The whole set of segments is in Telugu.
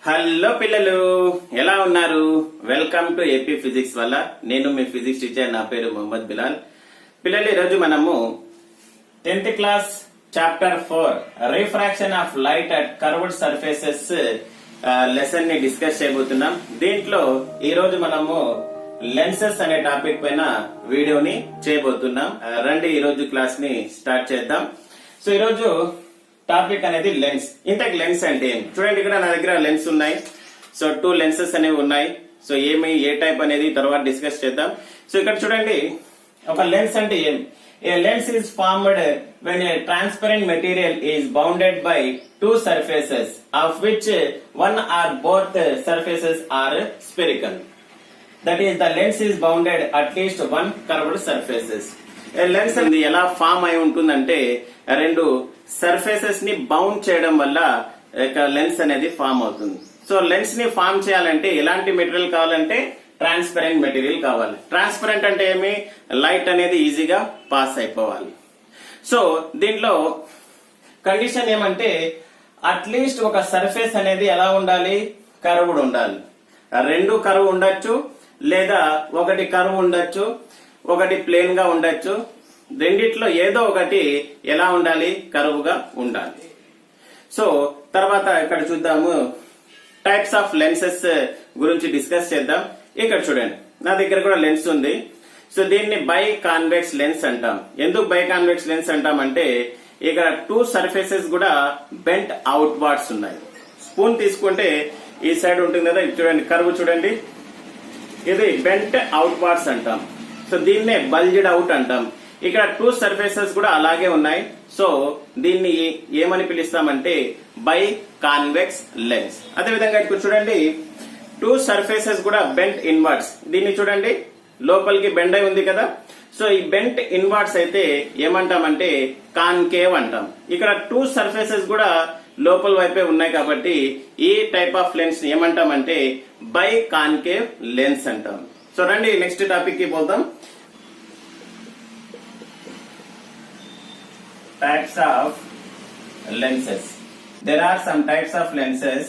హలో పిల్లలు, ఎలా ఉన్నారు? వెల్కమ్ టు ఏపీ ఫిజిక్స్ వల్ల. నేను మీ ఫిజిక్స్ టీచర్, నా పేరు మొహమ్మద్ బిలాల్. పిల్లలు, ఈరోజు మనము 10th class chapter 4 refraction of light at curved surfaces lesson ని డిస్కస్ చేయబోతున్నాం. దీంట్లో ఈ రోజు మనము లెన్సెస్ అనే టాపిక్ పైన వీడియోని చేయబోతున్నాం. రండి ఈ రోజు క్లాస్ ని స్టార్ట్ చేద్దాం. సో ఈ రోజు టాపిక్ అనేది లెన్స్. ఇంతకు లెన్స్ అంటే ఏం? చూడండి, ఇక్కడ నా దగ్గర లెన్స్ ఉన్నాయి. సో 2 లెన్సెస్ అనేవి ఉన్నాయి. సో ఏ టైప్ అనేది తర్వాత డిస్కస్ చేద్దాం. సో ఇక్కడ చూడండి, ఒక లెన్స్ అంటే ఏం? A lens is formed when a transparent material is bounded by 2 surfaces of which one or both surfaces are spherical. That is, the lens is bounded at least one curved surfaces. Lens అనేది ఎలా ఫామ్ అయి ఉంటుందంటే, 2 సర్ఫేసెస్ ని బౌండ్ చేయడం వల్ల లెన్స్ అనేది ఫామ్ అవుతుంది. సో లెన్స్ ని ఫామ్ చేయాలంటే ఎలాంటి మెటీరియల్ కావాలంటే ట్రాన్స్పరెంట్ మెటీరియల్ కావాలి. ట్రాన్స్పరెంట్ అంటే ఏమి? లైట్ అనేది ఈజీగా పాస్ అయిపోవాలి. సో దీంట్లో కండిషన్ ఏమంటే, అట్లీస్ట్ ఒక సర్ఫేస్ అనేది ఎలా ఉండాలి? కర్వ్డ్ ఉండాలి. 2 కర్వ్ ఉండొచ్చు, లేదా ఒకటి కర్వ్ ఉండొచ్చు, ఒకటి ప్లేన్ గా ఉండొచ్చు. రెండిట్లో ఏదో ఒకటి ఎలా ఉండాలి? కర్వ్ గా ఉండాలి. సో తర్వాత ఇక్కడ చూద్దాము, టైప్స్ ఆఫ్ లెన్సెస్ గురించి డిస్కస్ చేద్దాం. ఇక్కడ చూడండి, నా దగ్గర కూడా లెన్స్ ఉంది. సో దీన్ని బై కాన్వెక్స్ లెన్స్ అంటాం. ఎందుకు బై కాన్వెక్స్ లెన్స్ అంటాం అంటే, ఇక్కడ 2 సర్ఫేసెస్ కూడా బెంట్ అవుట్ వార్డ్స్ ఉన్నాయి. స్పూన్ తీసుకుంటే ఈ సైడ్ ఉంటుంది కదా, చూడండి కర్వ్ చూడండి, ఇది బెంట్ అవుట్ వార్డ్స్ అంటాం. సో దీన్నే బల్జ్డ్ అవుట్ అంటాం. ఇక్కడ 2 సర్ఫేసెస్ కూడా అలాగే ఉన్నాయి. సో దీన్ని ఏమని పిలుస్తామంటే బై కాన్వెక్స్ లెన్స్. అదేవిధంగా ఇక్కడ చూడండి, 2 సర్ఫేసెస్ కూడా బెంట్ ఇన్వర్డ్స్. దీన్ని చూడండి, లోపలికి బెండ్ అయి ఉంది కదా. సో ఈ బెంట్ ఇన్వర్డ్స్ అయితే ఏమంటామంటే కాన్కేవ్ అంటాం. ఇక్కడ 2 సర్ఫేసెస్ కూడా లోపల వైపే ఉన్నాయి కాబట్టి ఈ టైప్ ఆఫ్ లెన్స్ ఏమంటామంటే బై కాన్కేవ్ లెన్స్ అంటాం. సో రండి నెక్స్ట్ టాపిక్ కి పోదాం. Types of lenses. There are some types of lenses.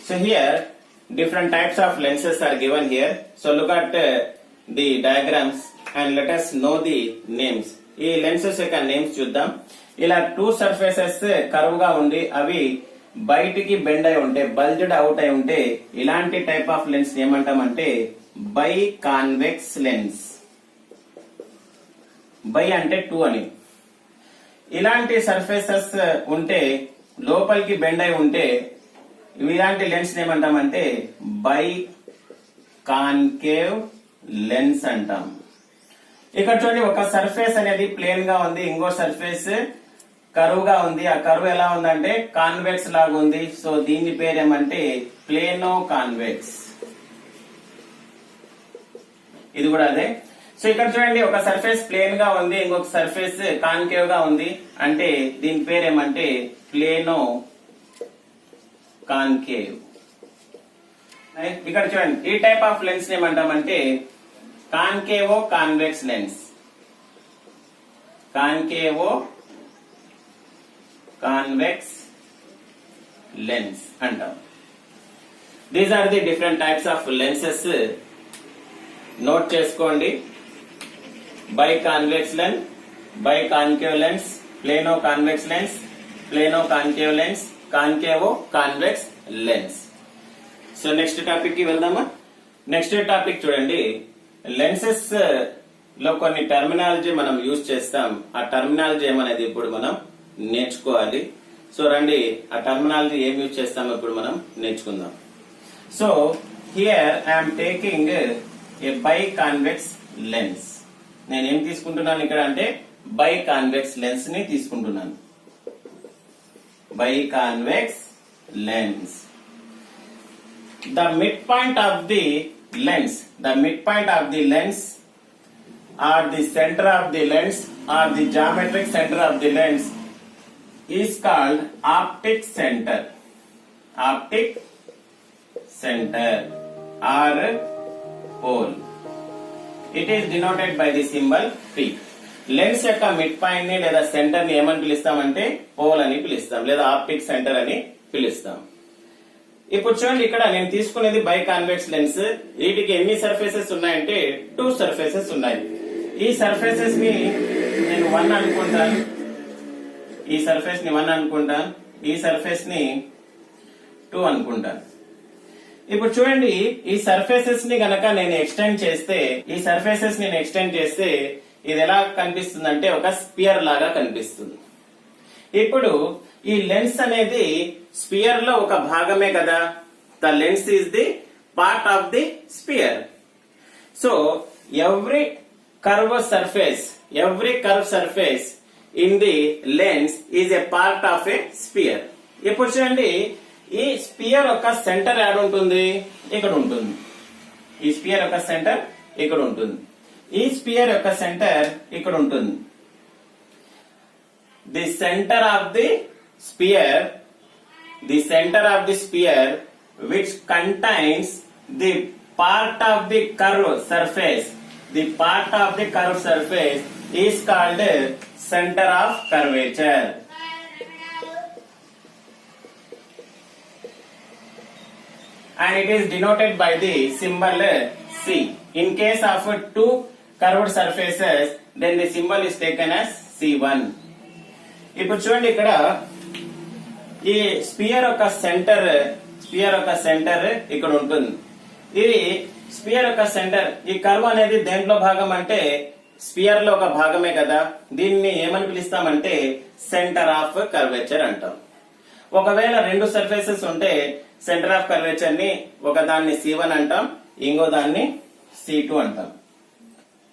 So here different types of lenses are given here. So look at the diagrams and let us know the names. ఈ లెన్సెస్ యొక్క నేమ్స్ చూద్దాం. ఇలా 2 సర్ఫేసెస్ కర్వ్ గా ఉండి అవి బయటికి బెండ్ అయి ఉంటే, బల్జ్డ్ అవుట్ అయి ఉంటే, ఇలాంటి టైప్ ఆఫ్ లెన్స్ ఏమంటామంటే బై కాన్వెక్స్ లెన్స్. బై అంటే 2 అని. ఇలాంటి సర్ఫేసెస్ ఉంటే, లోపలికి బెండ్ అయి ఉంటే, ఇలాంటి లెన్స్ ఏమంటామంటే బై కాన్కేవ్ లెన్స్ అంటాం. ఇక్కడ చూడండి, ఒక సర్ఫేస్ అనేది ప్లేన్ గా ఉంది, ఇంకో సర్ఫేస్ కర్వ్ గా ఉంది. ఆ కర్వ్ ఎలా ఉందంటే కాన్వెక్స్ లాగా ఉంది. సో దీని పేరు ఏమంటే ప్లేనో కాన్వెక్స్. ఇది కూడా అదే. సో ఇక్కడ చూడండి, ఒక సర్ఫేస్ ప్లేన్ గా ఉంది, ఇంకొక సర్ఫేస్ కాన్కేవ్ గా ఉంది. అంటే దీని పేరు ఏమంటే ప్లేనో కాన్కేవ్. ఇక్కడ చూడండి, ఈ టైప్ ఆఫ్ లెన్స్ ఏమంటామంటే concavo convex lens. Concavo convex lens అంటాం. These are the different types of lenses. Note చేసుకోండి. Bi convex lens, bi concave lens, plano convex lens, plano concave lens, concavo convex lens. So next topic కి వెళ్దామా? నెక్స్ట్ టాపిక్ చూడండి, లెన్సెస్ లో కొన్ని టర్మినాలజీ మనం యూజ్ చేస్తాం. ఆ టర్మినాలజీ ఏమనేది ఇప్పుడు మనం నేర్చుకోవాలి. సో రండి, ఆ టర్మినాలజీ ఏం యూజ్ చేస్తామో ఇప్పుడు మనం నేర్చుకుందాం. So here I'm taking a by convex lens. నేనేం తీసుకుంటున్నాను ఇక్కడ అంటే బై కాన్వెక్స్ లెన్స్ ని తీసుకుంటున్నాను. By convex lens. The midpoint of the lens or the center of the lens or the geometric center of the lens is called optic center. Optic center or pole. It is denoted by the symbol P. Lens యొక్క మిడ్ పాయింట్ ని లేదా సెంటర్ ని ఏమని పిలుస్తామంటే పోల్ అని పిలుస్తాం, లేదా ఆప్టిక్ సెంటర్ అని పిలుస్తాం. ఇప్పుడు చూడండి, ఇక్కడ నేను తీసుకునేది బై కాన్వెక్స్ లెన్స్. వీటికి ఎన్ని సర్ఫేసెస్ ఉన్నాయంటే 2 సర్ఫేసెస్ ఉన్నాయి. ఈ సర్ఫేసెస్ ని నేను 1 అనుకుంటాను, ఈ సర్ఫేస్ ని 1 అనుకుంటాను, ఈ సర్ఫేస్ ని 2 అనుకుంటాను. ఇప్పుడు చూడండి, ఈ సర్ఫేసెస్ ని గనక నేను ఎక్స్టెండ్ చేస్తే ఇది ఎలా కనిపిస్తుందంటే ఒక స్పియర్ లాగా కనిపిస్తుంది. ఇప్పుడు ఈ లెన్స్ అనేది స్పియర్ లో ఒక భాగమే కదా. The lens is the part of the sphere. So every curve surface in the lens is a part of a sphere. ఇప్పుడు చూడండి, ఈ స్పియర్ యొక్క సెంటర్ ఎక్కడ ఉంటుంది? ఇక్కడ ఉంటుంది. ఈ స్పియర్ యొక్క సెంటర్ ఇక్కడ ఉంటుంది. ఈ స్పియర్ యొక్క సెంటర్ ఇక్కడ ఉంటుంది. The centre of the spear which contains the part of the curved surface is called center of curvature. And it is denoted by the symbol C. In case of 2 curved surfaces, then the symbol is taken as C1. ఇప్పుడు చూడండి, ఇక్కడ ఈ స్పియర్ యొక్క సెంటర్ ఇక్కడ ఉంటుంది. ఇది స్పియర్ యొక్క సెంటర్. ఈ కర్వ్ అనేది దేంట్లో భాగం అంటే స్పియర్ లో ఒక భాగమే కదా. దీన్ని ఏమని పిలుస్తామంటే సెంటర్ ఆఫ్ కర్వేచర్ అంటాం. ఒకవేళ 2 సర్ఫేసెస్ ఉంటే సెంటర్ ఆఫ్ కర్వేచర్ ని ఒక దాన్ని C1 అంటాం, ఇంకో దాన్ని C2 అంటాం.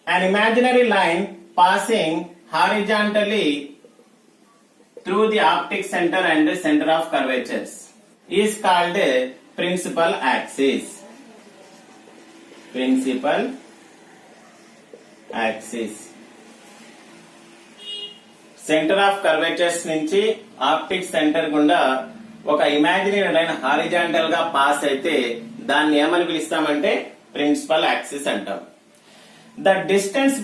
An imaginary line passing horizontally through the optic center and the center of curvatures is called principal axis. Centre of curvatures నుంచి ఆప్టిక్ సెంటర్ గుండా ఒక ఇమాజినరీ లైన్ హారిజాంటల్ గా పాస్ అయితే దాన్ని ఏమని పిలుస్తామంటే ప్రిన్సిపల్ యాక్సిస్ అంటాం. The distance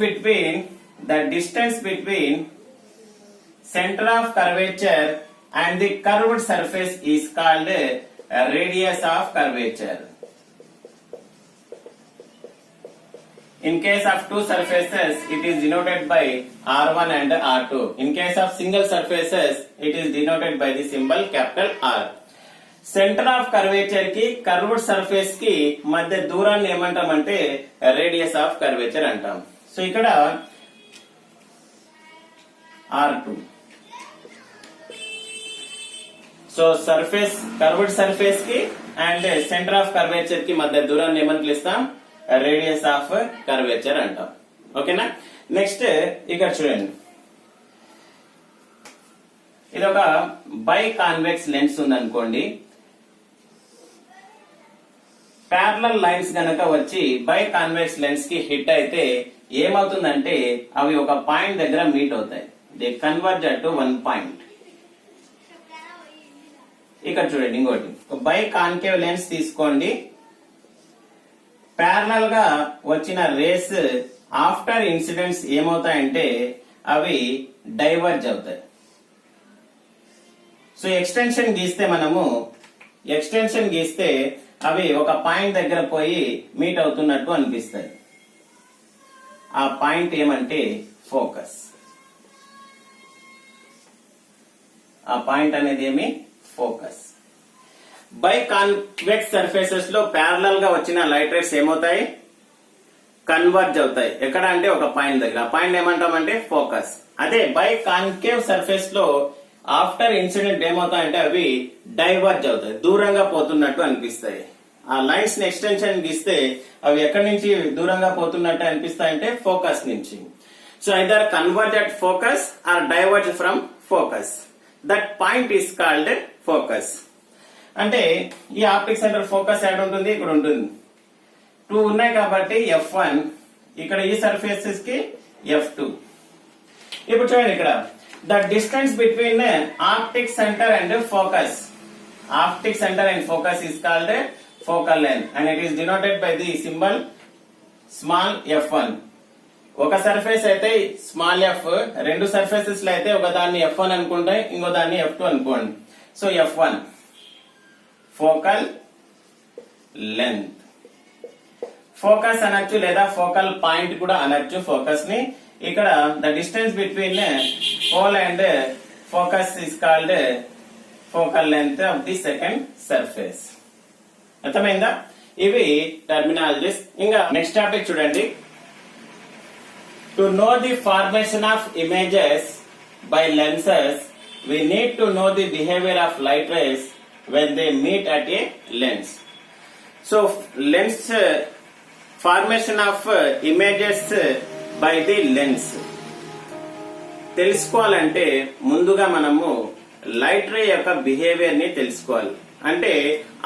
between center of curvature and the curved surface is called radius of curvature. In case of 2 surfaces, it is denoted by R1 and R2. In case of single surfaces, it is denoted by the symbol capital R. Centre of curvature కి కర్వ్డ్ సర్ఫేస్ కి మధ్య దూరాన్ని ఏమంటామంటే రేడియస్ ఆఫ్ కర్వేచర్ అంటాం. సో ఇక్కడ R2. సో కర్వ్డ్ సర్ఫేస్ కి అండ్ సెంటర్ ఆఫ్ కర్వేచర్ కి మధ్య దూరాన్ని ఏమని పిలుస్తాం? రేడియస్ ఆఫ్ కర్వేచర్ అంటాం. ఓకేనా? నెక్స్ట్ ఇక్కడ చూడండి, ఇది ఒక బై కాన్వెక్స్ లెన్స్ ఉందనుకోండి. ప్యారలల్ లైన్స్ గనక వచ్చి బై కాన్వెక్స్ లెన్స్ కి హిట్ అయితే ఏమవుతుందంటే అవి ఒక పాయింట్ దగ్గర మీట్ అవుతాయి. They converge at 1 point. ఇక్కడ చూడండి, ఇంకోటి బై కాన్కేవ్ లెన్స్ తీసుకోండి. ప్యారలల్ గా వచ్చిన రేస్ ఆఫ్టర్ ఇన్సిడెంట్స్ ఏమవుతాయంటే అవి డైవర్జ్ అవుతాయి. సో ఎక్స్టెన్షన్ గీస్తే అవి ఒక పాయింట్ దగ్గర పోయి మీట్ అవుతున్నట్టు అనిపిస్తాయి. ఆ పాయింట్ ఏమంటే ఫోకస్. ఆ పాయింట్ అనేది ఏమి? ఫోకస్. బై కాన్వెక్స్ సర్ఫేసెస్ లో ప్యారలల్ గా వచ్చిన లైట్ రేస్ ఏమవుతాయి? కన్వర్జ్ అవుతాయి. ఎక్కడ అంటే ఒక పాయింట్ దగ్గర. ఆ పాయింట్ ఏమంటామంటే ఫోకస్. అదే బై కాన్కేవ్ సర్ఫేస్ లో ఆఫ్టర్ ఇన్సిడెంట్ ఏమవుతాయంటే అవి డైవర్జ్ అవుతాయి, దూరంగా పోతున్నట్టు అనిపిస్తాయి. ఆ లైన్స్ ని ఎక్స్టెన్షన్ గీస్తే అవి ఎక్కడి నుంచి దూరంగా పోతున్నట్టు అనిపిస్తాయంటే ఫోకస్ నుంచి. So either converge at focus or diverge from focus. That point is called focus. అంటే ఈ ఆప్టిక్ సెంటర్ ఫోకస్ ఎక్కడ ఉంటుంది, ఇక్కడ ఉంటుంది. 2 ఉన్నాయి కాబట్టి F1, ఇక్కడ ఈ సర్ఫేసెస్ కి F2. ఇప్పుడు చూడండి ఇక్కడ the distance between optic centre and focus. Optic centre and focus is called focal length and it is denoted by the symbol small f1. ఒక సర్ఫేస్ అయితే స్మాల్ ఎఫ్, రెండు సర్ఫేసెస్ లో అయితే ఒక దాన్ని F1 అనుకుంటే ఇంకో దాన్ని F2 అనుకోండి. So F1 focal length. Focus అనొచ్చు లేదా ఫోకల్ పాయింట్ కూడా అనొచ్చు ఫోకస్ ని. ఇక్కడ the distance between pole and focus is called focal length of the second surface. అర్థమైందా? ఇవి టర్మినాలజీస్. ఇంకా నెక్స్ట్ టాపిక్ చూడండి. To know the formation of images by lenses we need to know the behavior of light rays when they meet at a lens. So lens formation of images by the lens తెలుసుకోవాలంటే ముందుగా మనము లైట్ రే యొక్క బిహేవియర్ ని తెలుసుకోవాలి. అంటే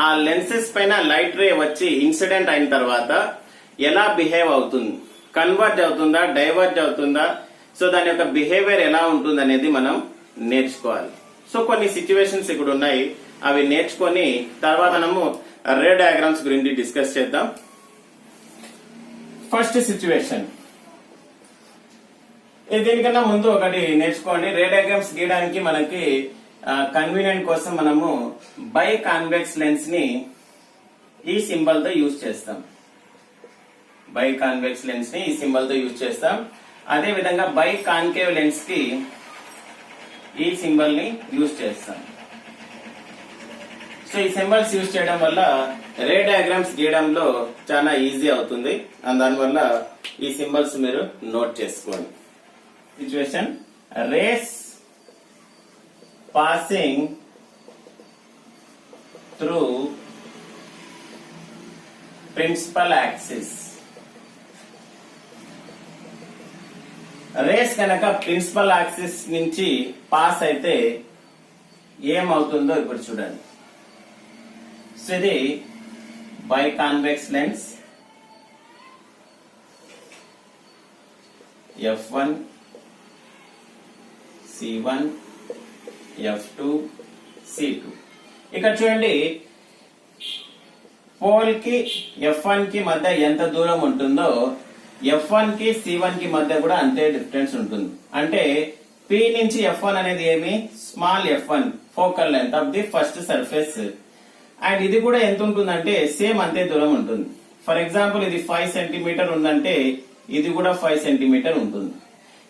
ఆ లెన్సెస్ పైన లైట్ రే వచ్చి ఇన్సిడెంట్ అయిన తర్వాత ఎలా బిహేవ్ అవుతుంది, కన్వర్జ్ అవుతుందా, డైవర్జ్ అవుతుందా, సో దాని యొక్క బిహేవియర్ ఎలా ఉంటుంది అనేది మనం నేర్చుకోవాలి. సో కొన్ని సిచ్యువేషన్స్ ఇక్కడ ఉన్నాయి, అవి నేర్చుకొని తర్వాత మనము రే డయాగ్రామ్స్ గురించి డిస్కస్ చేద్దాం. ఫస్ట్ సిచ్యువేషన్, దీనికన్నా ముందు ఒకటి నేర్చుకోండి. రే డయాగ్రామ్స్ గీయడానికి మనకి కన్వీనియంట్ కోసం మనము బై కాన్వెక్స్ లెన్స్ ని ఈ సింబల్ తో యూజ్ చేస్తాం. బై కాన్వెక్స్ లెన్స్ ని ఈ సింబల్ తో యూజ్ చేస్తాం. అదే విధంగా బై కాన్కేవ్ లెన్స్ కి ఈ సింబల్ ని యూజ్ చేస్తాం. సో ఈ సింబల్స్ యూజ్ చేయడం వల్ల రే డయాగ్రామ్స్ గీయడంలో చాలా ఈజీ అవుతుంది. దానివల్ల ఈ సింబల్స్ మీరు నోట్ చేసుకోండి. Situation, rays passing through principal axis. Rays కనుక ప్రిన్సిపల్ యాక్సిస్ నుంచి పాస్ అయితే ఏమవుతుందో ఇప్పుడు చూడండి. సో ఇది by convex lens F1, C1, F2, C2. ఇక్కడ చూడండి పోల్ కి F1 కి మధ్య ఎంత దూరం ఉంటుందో F1 కి C1 కి మధ్య కూడా అంతే డిఫరెన్స్ ఉంటుంది. అంటే P నుంచి F1 అనేది ఏమి, small F1 focal length of the first surface. And ఇది కూడా ఎంత ఉంటుందంటే సేమ్ అంతే దూరం ఉంటుంది. ఫర్ ఎగ్జాంపుల్ ఇది 5 సెంటీమీటర్ ఉందంటే ఇది కూడా 5 సెంటీమీటర్ ఉంటుంది.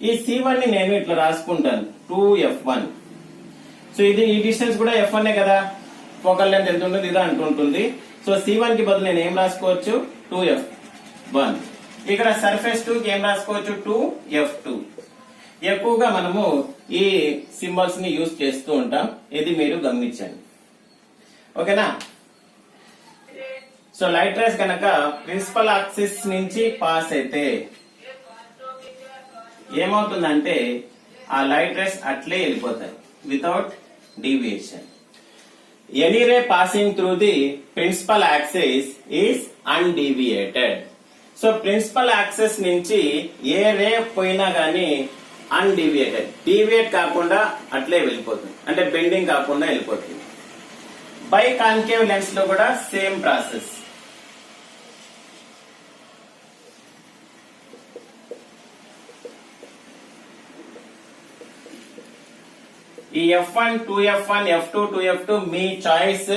ఈ C1 ని నేను ఇట్లా రాసుకుంటాను 2F1. సో ఇది ఈ డిస్టెన్స్ కూడా F1 కదా, ఫోకల్ లెంత్ ఎంత ఉంటుంది ఇది అంటుంటుంది. సో C1 కి బదులు నేను ఏం రాసుకోవచ్చు, 2F1. ఇక్కడ సర్ఫేస్ 2 కి ఏం రాసుకోవచ్చు, 2F2. ఎక్కువగా మనము ఈ సింబల్స్ ని యూజ్ చేస్తూ ఉంటాం, ఇది మీరు గమనించండి. ఓకేనా? సో లైట్ రేస్ కనుక ప్రిన్సిపల్ యాక్సిస్ నుంచి పాస్ అయితే ఏమవుతుందంటే ఆ లైట్ రేస్ అట్లే వెళ్ళిపోతాయి without deviation. Any ray passing through the principal axis is undeviated. So principal axis నుంచి ఏ రే పోయినా గానీ undeviated, deviate కాకుండా అట్లే వెళ్ళిపోతుంది, అంటే బెండింగ్ కాకుండా వెళ్ళిపోతుంది. బై కాన్కేవ్ లెన్స్ లో కూడా సేమ్ ప్రాసెస్. ఈ F1, 2F1, F2, 2F2 మీ చాయిస్.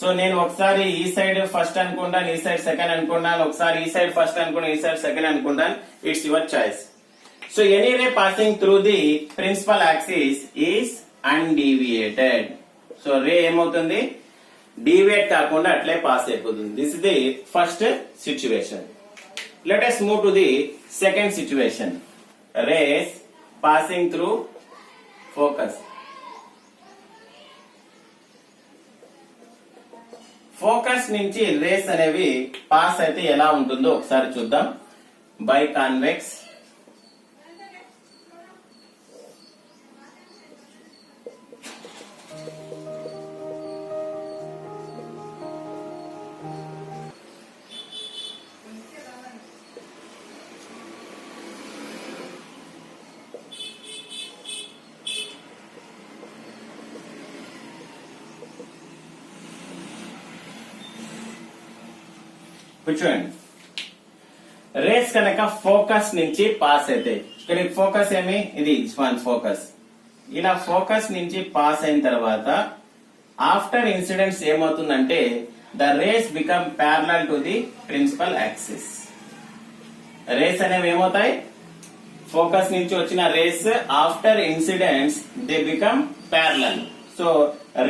సో నేను ఒకసారి ఈ సైడ్ ఫస్ట్ అనుకుంటాను, ఈ సైడ్ సెకండ్ అనుకుంటాను, ఒకసారి ఈ సైడ్ ఫస్ట్ అనుకుంటాను, ఈ సైడ్ సెకండ్ అనుకుంటాను. It's your choice. So any ray passing through the principal axis is undeviated. So ray ఏమవుతుంది, డీవియేట్ కాకుండా అట్లే పాస్ అయిపోతుంది. This is the first situation. Let us move to the second situation. Rays passing through focus. Focus నుంచి రేస్ అనేవి పాస్ అయితే ఎలా ఉంటుందో ఒకసారి చూద్దాం. బై కాన్వెక్స్ కూర్చోండి. రేస్ కనుక ఫోకస్ నుంచి పాస్ అయితే, ఇక్కడ ఫోకస్ ఏమి, ఇది వన్ ఫోకస్. ఇలా ఫోకస్ నుంచి పాస్ అయిన తర్వాత ఆఫ్టర్ ఇన్సిడెంట్స్ ఏమవుతుందంటే the rays become parallel to the principal axis. Rays అనేవి ఏమవుతాయి, ఫోకస్ నుంచి వచ్చిన rays after incidents they become parallel. So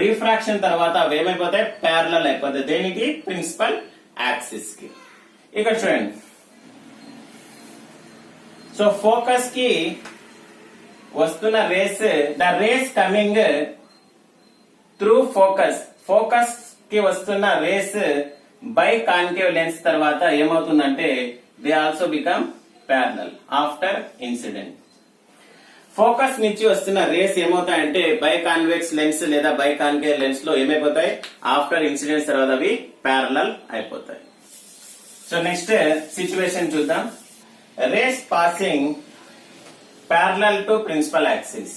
refraction తర్వాత అవి ఏమైపోతాయి, ప్యారలల్ అయిపోతాయి. దేనికి, ప్రిన్సిపల్ యాక్సిస్ కి. ఇక్కడ చూడండి, సో ఫోకస్ కి వస్తున్న rays, the rays coming through focus, focus కి వస్తున్న రేస్ బై కాన్కేవ్ లెన్స్ తర్వాత ఏమవుతుందంటే they also become parallel after incident. Focus నుంచి వస్తున్న రేస్ ఏమవుతాయంటే బై కాన్వెక్స్ లెన్స్ లేదా బై కాన్కేవ్ లెన్స్ లో ఏమైపోతాయి, ఆఫ్టర్ ఇన్సిడెంట్స్ తర్వాత అవి ప్యారలల్ అయిపోతాయి. సో నెక్స్ట్ సిచ్యువేషన్ చూద్దాం. Rays passing parallel to principal axis.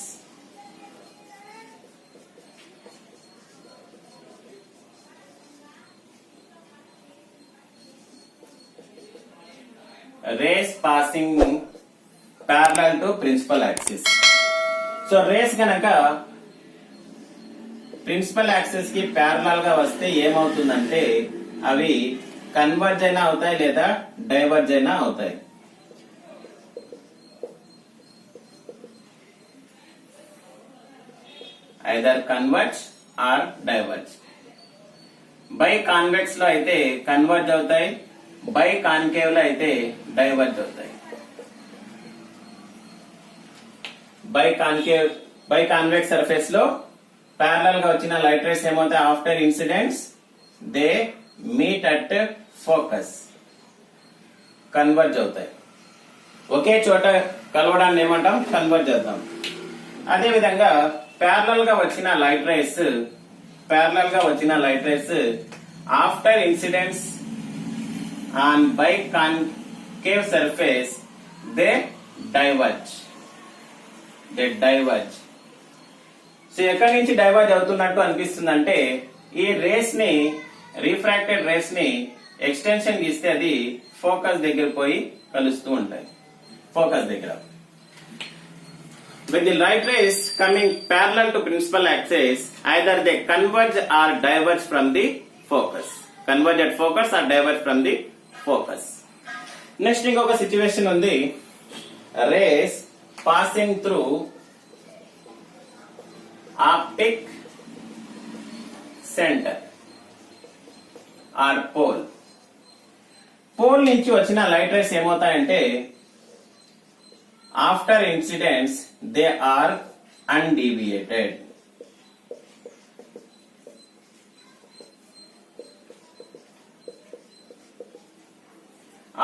Rays passing parallel to principal axis. So rays గనక ప్రిన్సిపల్ యాక్సిస్ కి ప్యారలల్ గా వస్తే ఏమవుతుందంటే అవి కన్వర్జ్ అయినా అవుతాయి లేదా డైవర్జ్ అయినా అవుతాయి. Either converge or diverge. By convex లో అయితే కన్వర్జ్ అవుతాయి, బై కాన్కేవ్ లో అయితే డైవర్జ్ అవుతాయి. బై కాన్వెక్స్ సర్ఫేస్ లో ప్యారలల్ గా వచ్చిన లైట్ రేస్ ఏమవుతాయి, after incidents they meet at focus, converge అవుతాయి. ఒకే చోట కలవడాన్ని ఏమంటాం, కన్వర్జ్ అవుతాం. అదే విధంగా ప్యారలల్ గా వచ్చిన light rays after incidents on by concave surface they diverge. So ఎక్కడి నుంచి డైవర్జ్ అవుతున్నట్టు అనిపిస్తుందంటే ఈ రేస్ ని, రిఫ్రాక్టెడ్ రేస్ ని ఎక్స్టెన్షన్ గీస్తే అది ఫోకస్ దగ్గర పోయి కలుస్తూ ఉంటాయి. ఫోకస్ దగ్గర with the light rays coming parallel to principal axis, either they converge or diverge from the focus. Converge at focus or diverge from the focus. Next ఇంకొక సిచ్యువేషన్ ఉంది. Rays passing through optic center or pole. Pole నుంచి వచ్చిన లైట్ రేస్ ఏమవుతాయంటే after incidents they are undeviated.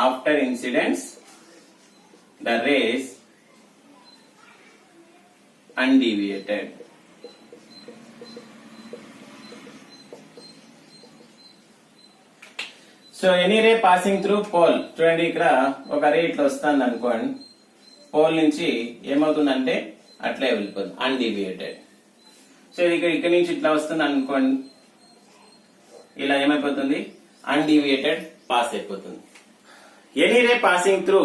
After incidents the rays undeviated. So any ray passing through pole. చూడండి, ఇక్కడ ఒక రే ఇట్లా వస్తుంది అనుకోండి, పోల్ నుంచి ఏమవుతుందంటే అట్లే వెళ్ళిపోతుంది, అన్డీవియేటెడ్. సో ఇక్కడ నుంచి ఇట్లా వస్తుంది అనుకోండి, ఇలా ఏమైపోతుంది, అన్డీవియేటెడ్ పాస్ అయిపోతుంది. Any ray passing through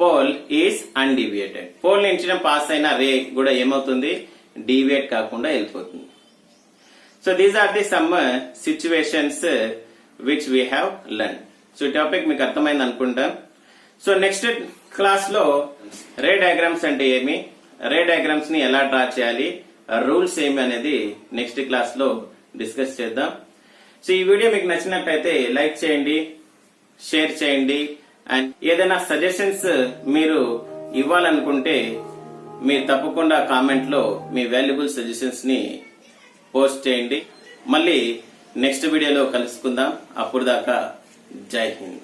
pole is undeviated. Pole నుంచి పాస్ అయిన రే కూడా ఏమవుతుంది, డీవియేట్ కాకుండా వెళ్ళిపోతుంది. So these are the some situations which we have learn. So ఈ టాపిక్ మీకు అర్థమైంది అనుకుంటా. సో నెక్స్ట్ క్లాస్ లో రే డయాగ్రామ్స్ అంటే ఏమి, రే డయాగ్రామ్స్ ని ఎలా డ్రా చేయాలి, రూల్స్ ఏమి అనేది నెక్స్ట్ క్లాస్ లో డిస్కస్ చేద్దాం. సో ఈ వీడియో మీకు నచ్చినట్లయితే లైక్ చేయండి, షేర్ చేయండి. అండ్ ఏదైనా సజెషన్స్ మీరు ఇవ్వాలనుకుంటే మీరు తప్పకుండా కామెంట్ లో మీ వాల్యుబుల్ సజెషన్స్ ని పోస్ట్ చేయండి. మళ్ళీ నెక్స్ట్ వీడియోలో కలుసుకుందాం. అప్పుడు దాకా జై హింద్.